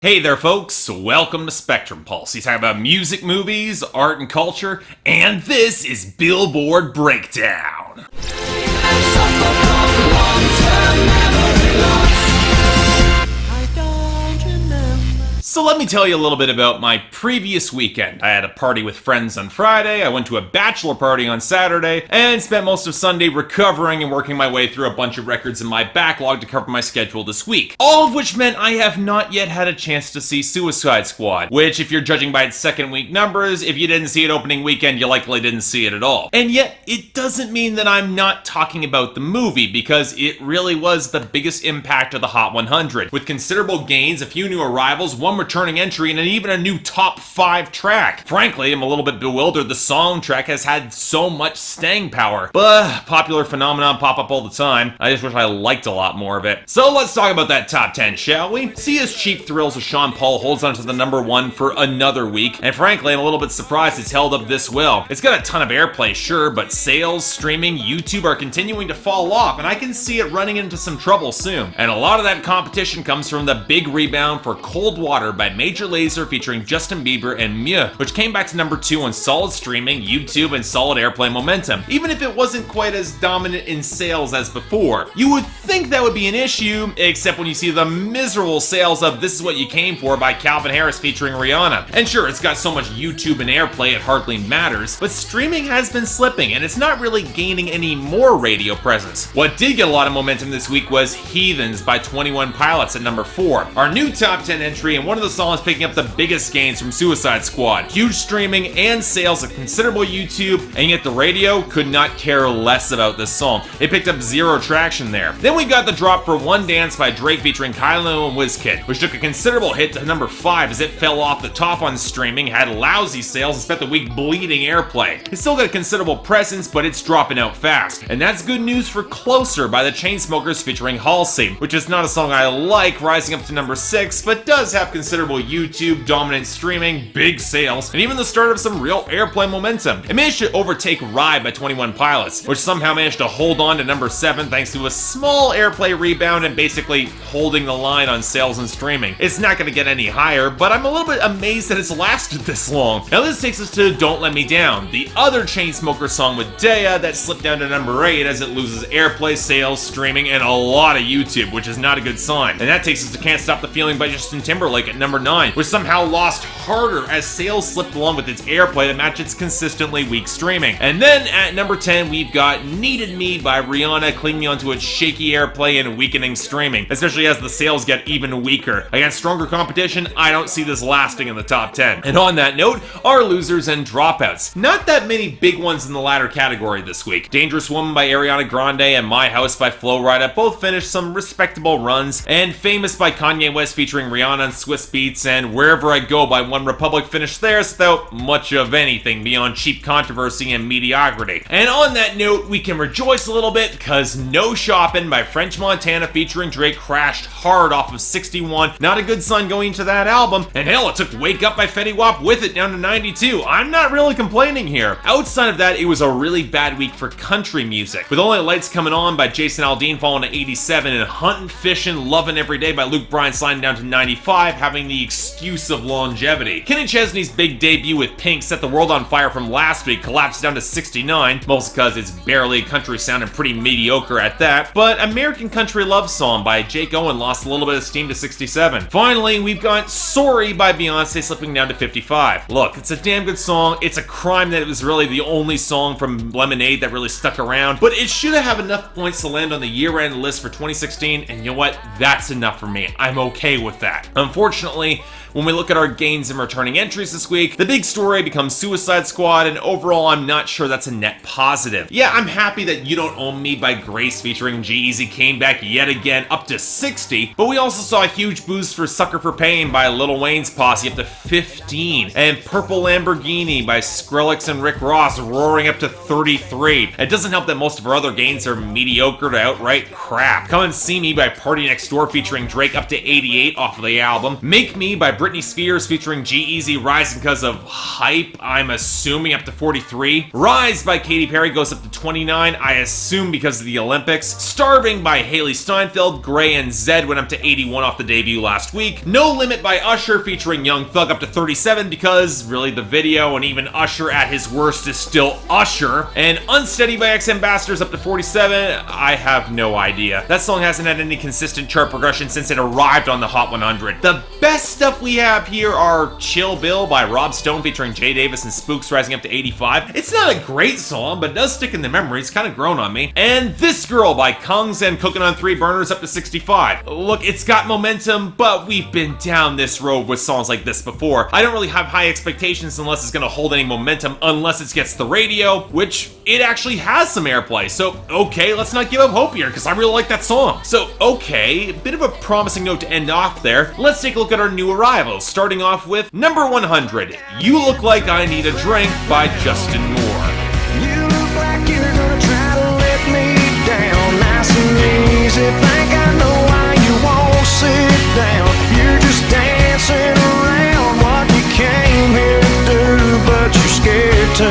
Hey there, folks. Welcome to Spectrum Pulse. We talk about music, movies, art, and culture, and this is Billboard Breakdown. So let me tell you a little bit about my previous weekend. I had a party with friends on Friday, I went to a bachelor party on Saturday, and spent most of Sunday recovering and working my way through a bunch of records in my backlog to cover my schedule this week. All of which meant I have not yet had a chance to see Suicide Squad, which if you're judging by its second week numbers, if you didn't see it opening weekend, you likely didn't see it at all. And yet, it doesn't mean that I'm not talking about the movie, because it really was the biggest impact of the Hot 100, with considerable gains, a few new arrivals, one returning entry, and even a new top 5 track. Frankly, I'm a little bit bewildered. The soundtrack has had so much staying power, but popular phenomenon pop up all the time. I just wish I liked a lot more of it. So let's talk about that top 10, shall we? See as Cheap Thrills with Sean Paul holds on to the number 1 for another week, and frankly, I'm a little bit surprised it's held up this well. It's got a ton of airplay, sure, but sales, streaming, YouTube are continuing to fall off, and I can see it running into some trouble soon. And a lot of that competition comes from the big rebound for Cold Water by Major Lazer featuring Justin Bieber and Mia, which came back to number 2 on solid streaming, YouTube, and solid airplay momentum, even if it wasn't quite as dominant in sales as before. You would think that would be an issue, except when you see the miserable sales of This Is What You Came For by Calvin Harris featuring Rihanna. And sure, it's got so much YouTube and airplay it hardly matters, but streaming has been slipping, and it's not really gaining any more radio presence. What did get a lot of momentum this week was Heathens by 21 Pilots at number 4, our new top 10 entry, and one of the songs picking up the biggest gains from Suicide Squad. Huge streaming and sales of considerable YouTube, and yet the radio could not care less about this song. It picked up 0 traction there. Then we got the drop for One Dance by Drake featuring Kylo and WizKid, which took a considerable hit to number 5 as it fell off the top on streaming, had lousy sales, and spent the week bleeding airplay. It's still got a considerable presence, but it's dropping out fast. And that's good news for Closer by the Chainsmokers featuring Halsey, which is not a song I like, rising up to number 6, but does have considerable YouTube, dominant streaming, big sales, and even the start of some real airplay momentum. It managed to overtake Ride by 21 Pilots, which somehow managed to hold on to number 7 thanks to a small airplay rebound and basically holding the line on sales and streaming. It's not going to get any higher, but I'm a little bit amazed that it's lasted this long. Now this takes us to Don't Let Me Down, the other Chainsmokers song with Daya that slipped down to number 8 as it loses airplay, sales, streaming, and a lot of YouTube, which is not a good sign. And that takes us to Can't Stop the Feeling by Justin Timberlake at number 9, which somehow lost harder as sales slipped along with its airplay to match its consistently weak streaming. And then at number 10, we've got Needed Me by Rihanna clinging onto its shaky airplay and weakening streaming, especially as the sales get even weaker. Against stronger competition, I don't see this lasting in the top 10. And on that note, our losers and dropouts. Not that many big ones in the latter category this week. Dangerous Woman by Ariana Grande and My House by Flo Rida both finished some respectable runs, and Famous by Kanye West featuring Rihanna and Swiss Beats and Wherever I Go by One Republic finished theirs without much of anything beyond cheap controversy and mediocrity. And on that note, we can rejoice a little bit because No Shopping by French Montana featuring Drake crashed hard off of 61. Not a good sign going into that album. And hell, it took Wake Up by Fetty Wap with it down to 92. I'm not really complaining here. Outside of that, it was a really bad week for country music, with Only Lights Coming On by Jason Aldean falling to 87 and Huntin', Fishin', Lovin' Every Day by Luke Bryan sliding down to 95, having the excuse of longevity. Kenny Chesney's big debut with Pink Set the World on Fire from last week collapsed down to 69, mostly because it's barely a country sound and pretty mediocre at that, but American Country Love Song by Jake Owen lost a little bit of steam to 67. Finally, we've got Sorry by Beyonce slipping down to 55. Look, it's a damn good song. It's a crime that it was really the only song from Lemonade that really stuck around, but it should have enough points to land on the year-end list for 2016, and you know what? That's enough for me. I'm okay with that. Unfortunately, when we look at our gains and returning entries this week, the big story becomes Suicide Squad, and overall I'm not sure that's a net positive. Yeah, I'm happy that You Don't Own Me by Grace featuring G-Eazy came back yet again up to 60, but we also saw a huge boost for Sucker for Pain by Lil Wayne's Posse up to 15, and Purple Lamborghini by Skrillex and Rick Ross roaring up to 33. It doesn't help that most of our other gains are mediocre to outright crap. Come and See Me by Party Next Door featuring Drake up to 88 off of the album. Make Me by Britney Spears featuring G-Eazy rising because of hype, I'm assuming up to 43. Rise by Katy Perry goes up to 29, I assume because of the Olympics. Starving by Haley Steinfeld, Gray and Zed went up to 81 off the debut last week. No Limit by Usher featuring Young Thug up to 37 because really the video and even Usher at his worst is still Usher. And Unsteady by X Ambassadors up to 47, I have no idea. That song hasn't had any consistent chart progression since it arrived on the Hot 100. The best stuff we have here are Chill Bill by Rob Stone featuring Jay Davis and Spooks rising up to 85. It's not a great song, but it does stick in the memory. It's kind of grown on me. And This Girl by Kungs and Cooking on 3 Burners up to 65. Look, it's got momentum, but we've been down this road with songs like this before. I don't really have high expectations unless it's going to hold any momentum, unless it gets the radio, which it actually has some airplay. So, okay, let's not give up hope here, because I really like that song. So, okay, a bit of a promising note to end off there. Let's take a look at our new arrivals, starting off with number 100, You Look Like I Need a Drink by Justin Moore. You look like you're gonna try to let me down, nice and easy. Think I know why you won't sit down. You're just dancing around what you came here to do, but you're scared to.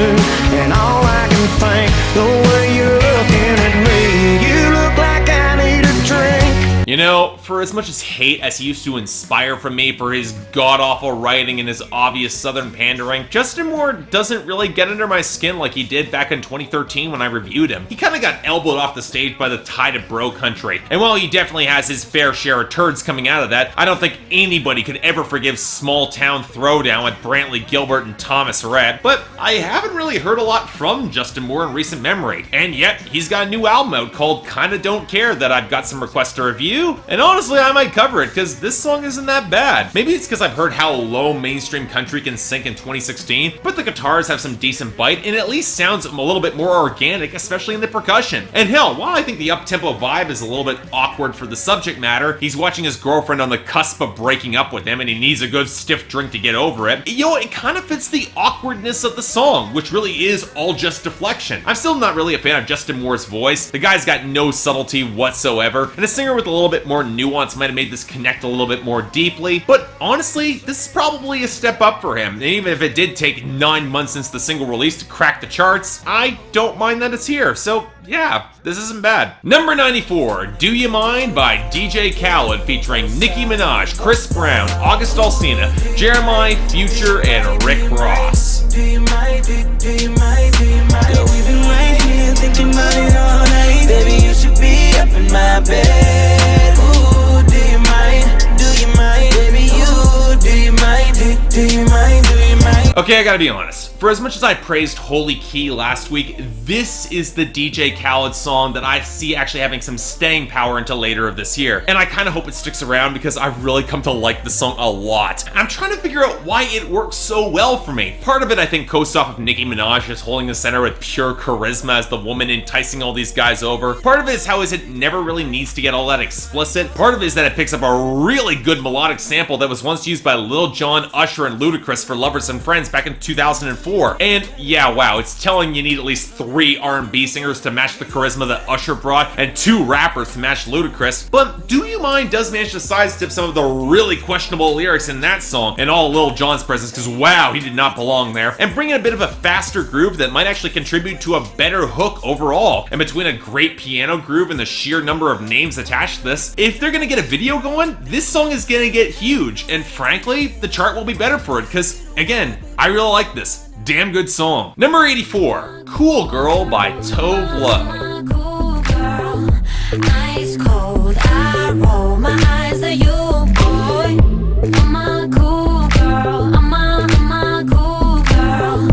And all I can think, the way you're looking at me, you look like I need a drink. You know, for as much as hate as he used to inspire from me for his god-awful writing and his obvious southern pandering, Justin Moore doesn't really get under my skin like he did back in 2013 when I reviewed him. He kind of got elbowed off the stage by the tide of bro country. And while he definitely has his fair share of turds coming out of that, I don't think anybody could ever forgive Small Town Throwdown with Brantley Gilbert and Thomas Rhett. But I haven't really heard a lot from Justin Moore in recent memory. And yet, he's got a new album out called Kinda Don't Care that I've got some requests to review. And honestly, I might cover it because this song isn't that bad. Maybe it's because I've heard how low mainstream country can sink in 2016, but the guitars have some decent bite and it at least sounds a little bit more organic, especially in the percussion. And hell, while I think the up-tempo vibe is a little bit awkward for the subject matter, he's watching his girlfriend on the cusp of breaking up with him and he needs a good stiff drink to get over it. You know, it kind of fits the awkwardness of the song, which really is all just deflection. I'm still not really a fan of Justin Moore's voice. The guy's got no subtlety whatsoever, and a singer with a little bit more nuance might have made this connect a little bit more deeply, but honestly, this is probably a step up for him. And even if it did take 9 months since the single release to crack the charts, I don't mind that it's here. So yeah, this isn't bad. Number 94, Do You Mind by DJ Khaled featuring Nicki Minaj, Chris Brown, August Alsina, Jeremih, Future, and Rick Ross. Do you mind? Do you mind? Do you mind? Girl, we've been right here thinking about it all night. Baby, you should be up in my bed. Ooh, do you mind? Do you mind? Baby, do you mind? Do you mind? Do you mind? Okay, I gotta be honest. For as much as I praised Holy Key last week, this is the DJ Khaled song that I see actually having some staying power until later of this year. And I kind of hope it sticks around because I've really come to like the song a lot. I'm trying to figure out why it works so well for me. Part of it, I think, coasts off of Nicki Minaj just holding the center with pure charisma as the woman enticing all these guys over. Part of it is how it never really needs to get all that explicit. Part of it is that it picks up a really good melodic sample that was once used by Lil Jon, Usher, and Ludacris for Lovers and Friends back in 2004. And yeah, wow, it's telling you need at least 3 R&B singers to match the charisma that Usher brought and 2 rappers to match Ludacris. But Do You Mind does manage to sidestep some of the really questionable lyrics in that song and all Lil Jon's presence, because wow, he did not belong there, and bring in a bit of a faster groove that might actually contribute to a better hook overall. And between a great piano groove and the sheer number of names attached to this, if they're gonna get a video going, this song is gonna get huge, and frankly, the chart will be better for it, because again, I really like this. Damn good song. Number 84, Cool Girl by Tove Lo. Cool girl, ice cold. I roll my eyes at you, boy. I'm a cool girl. I'm a cool girl.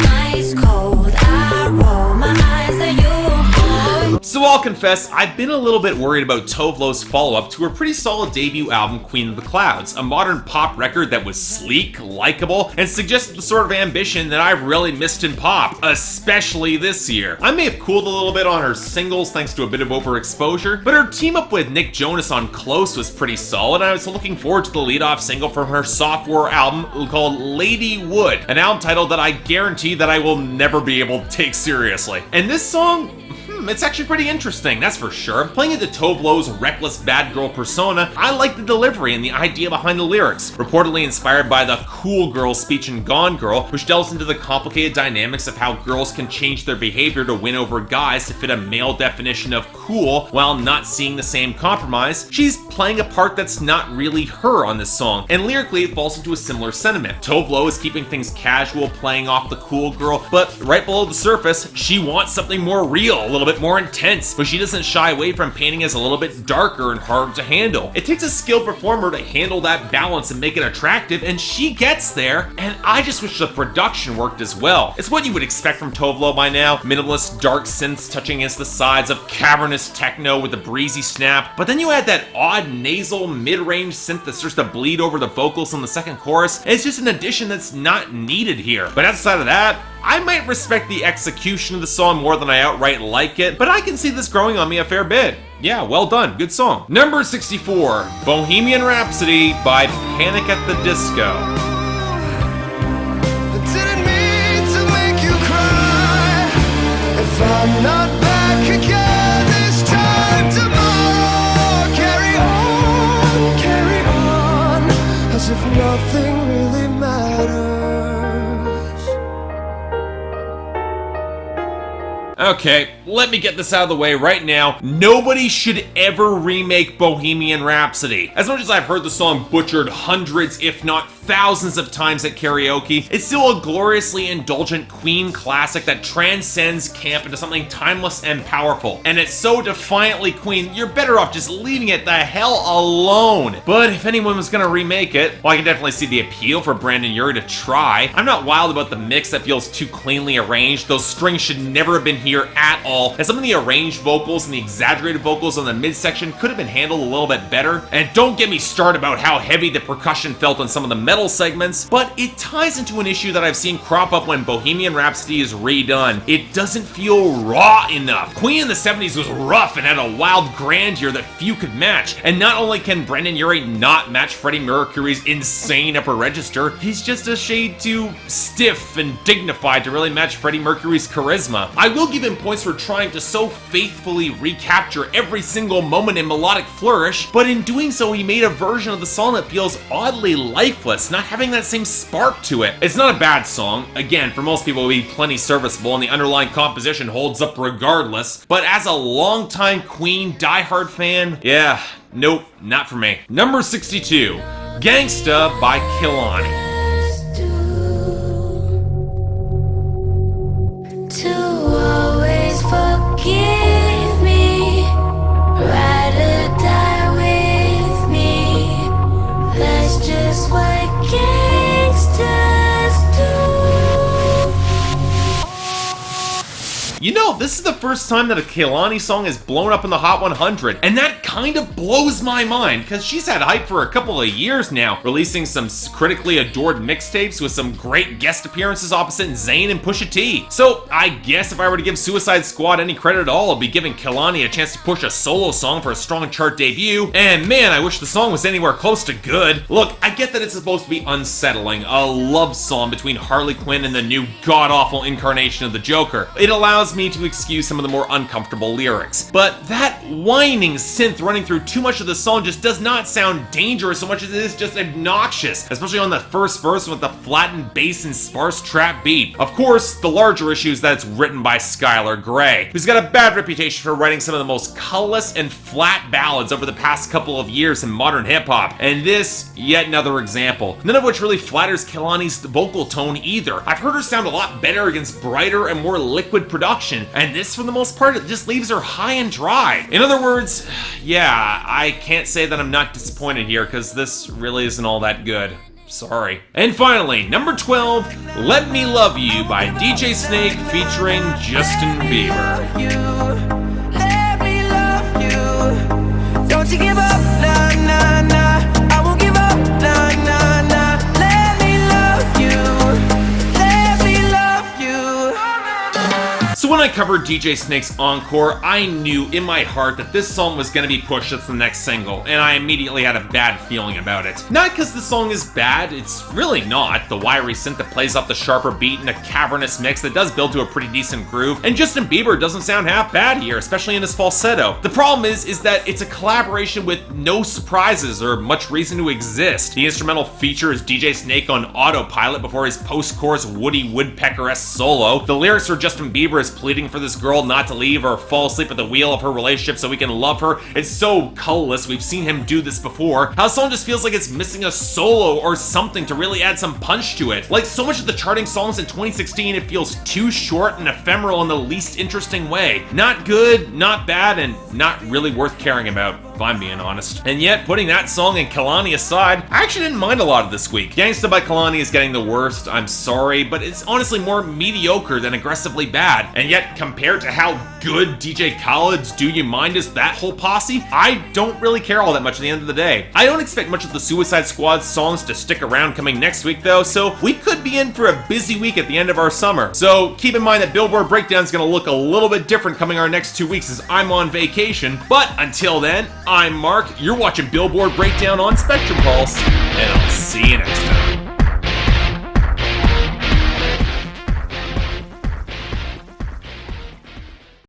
Ice cold. I roll my eyes at you, boy. So I'll confess, I've been a little bit worried about Tove Lo's follow-up to her pretty solid debut album, Queen of the Clouds, a modern pop record that was sleek, likable, and suggested the sort of ambition that I've really missed in pop, especially this year. I may have cooled a little bit on her singles thanks to a bit of overexposure, but her team up with Nick Jonas on Close was pretty solid, and I was looking forward to the lead-off single from her sophomore album called Lady Wood, an album title that I guarantee that I will never be able to take seriously. And this song, it's actually pretty interesting, that's for sure. Playing into Tove Lo's reckless bad girl persona, I like the delivery and the idea behind the lyrics. Reportedly inspired by the Cool Girl speech in Gone Girl, which delves into the complicated dynamics of how girls can change their behavior to win over guys to fit a male definition of cool while not seeing the same compromise. She's playing a part that's not really her on this song, and lyrically it falls into a similar sentiment. Tove Lo is keeping things casual, playing off the cool girl, but right below the surface, she wants something more real, a little bit more intense, but she doesn't shy away from painting as a little bit darker and harder to handle. It takes a skilled performer to handle that balance and make it attractive, and she gets there, and I just wish the production worked as well. It's what you would expect from Tove Lo by now, minimalist dark synths touching against the sides of cavernous techno with a breezy snap, but then you add that odd nasal mid-range synth that starts to bleed over the vocals in the second chorus, and it's just an addition that's not needed here. But outside of that, I might respect the execution of the song more than I outright like it, but I can see this growing on me a fair bit. Yeah, well done, good song. Number 64, Bohemian Rhapsody by Panic at the Disco. Didn't mean to make you cry. If I'm not back again this time tomorrow, carry on, as if nothing really matters. Okay, let me get this out of the way right now. Nobody should ever remake Bohemian Rhapsody. As much as I've heard the song butchered hundreds, if not thousands of times at karaoke, it's still a gloriously indulgent Queen classic that transcends camp into something timeless and powerful. And it's so defiantly Queen, you're better off just leaving it the hell alone. But if anyone was gonna remake it, well, I can definitely see the appeal for Brandon Urie to try. I'm not wild about the mix that feels too cleanly arranged. Those strings should never have been here at all, and some of the arranged vocals and the exaggerated vocals on the midsection could have been handled a little bit better. And don't get me started about how heavy the percussion felt on some of the metal segments, but it ties into an issue that I've seen crop up when Bohemian Rhapsody is redone. It doesn't feel raw enough. Queen in the 70s was rough and had a wild grandeur that few could match, and not only can Brandon Urie not match Freddie Mercury's insane upper register, he's just a shade too stiff and dignified to really match Freddie Mercury's charisma. I will give him points for trying to so faithfully recapture every single moment in melodic flourish, but in doing so he made a version of the song that feels oddly lifeless, not having that same spark to it. It's not a bad song. Again, for most people it would be plenty serviceable and the underlying composition holds up regardless, but as a longtime Queen diehard fan, yeah, nope, not for me. Number 62, Gangsta by Kehlani. To always forgive me, ride or die with me. That's just what gangsters do. You know, this is the first time that a Kehlani song has blown up in the Hot 100, and that kind of blows my mind, because she's had hype for a couple of years now, releasing some critically adored mixtapes with some great guest appearances opposite Zayn and Pusha T. So I guess if I were to give Suicide Squad any credit at all, I'd be giving Kehlani a chance to push a solo song for a strong chart debut, and man, I wish the song was anywhere close to good. Look, I get that it's supposed to be unsettling, a love song between Harley Quinn and the new god-awful incarnation of the Joker. It allows me to excuse some of the more uncomfortable lyrics. But that whining synth running through too much of the song just does not sound dangerous so much as it is just obnoxious, especially on the first verse with the flattened bass and sparse trap beat. Of course, the larger issue is that it's written by Skylar Grey, who's got a bad reputation for writing some of the most colorless and flat ballads over the past couple of years in modern hip-hop, and this, yet another example. None of which really flatters Kehlani's vocal tone either. I've heard her sound a lot better against brighter and more liquid production, and this, for the most part, it just leaves her high and dry. In other words, yeah, I can't say that I'm not disappointed here, because this really isn't all that good. Sorry. And finally, number 12, Let Me Love You by DJ Snake featuring Justin Bieber. Let me love you. Don't you give up, nah, nah, nah. I won't give up, nah, nah, nah. Let me love you. Let me love you. So when I I covered DJ Snake's Encore, I knew in my heart that this song was going to be pushed as the next single, and I immediately had a bad feeling about it. Not because the song is bad, it's really not. The wiry synth that plays off the sharper beat in a cavernous mix that does build to a pretty decent groove, and Justin Bieber doesn't sound half bad here, especially in his falsetto. The problem is that it's a collaboration with no surprises or much reason to exist. The instrumental features DJ Snake on autopilot before his post-chorus Woody Woodpecker-esque solo. The lyrics are Justin Bieber is pleading for this girl not to leave or fall asleep at the wheel of her relationship so he can love her. It's so colorless, we've seen him do this before. How the song just feels like it's missing a solo or something to really add some punch to it. Like so much of the charting songs in 2016, it feels too short and ephemeral in the least interesting way. Not good, not bad, and not really worth caring about, if I'm being honest. And yet, putting that song and Kehlani aside, I actually didn't mind a lot of this week. Gangsta by Kehlani is getting the worst, I'm sorry, but it's honestly more mediocre than aggressively bad. And yet, compared to how good DJ Khaled's Do You Mind is that whole posse, I don't really care all that much at the end of the day. I don't expect much of the Suicide Squad songs to stick around coming next week though, so we could be in for a busy week at the end of our summer. So keep in mind that Billboard Breakdown is going to look a little bit different coming our next 2 weeks as I'm on vacation. But until then, I'm Mark, you're watching Billboard Breakdown on Spectrum Pulse, and I'll see you next time.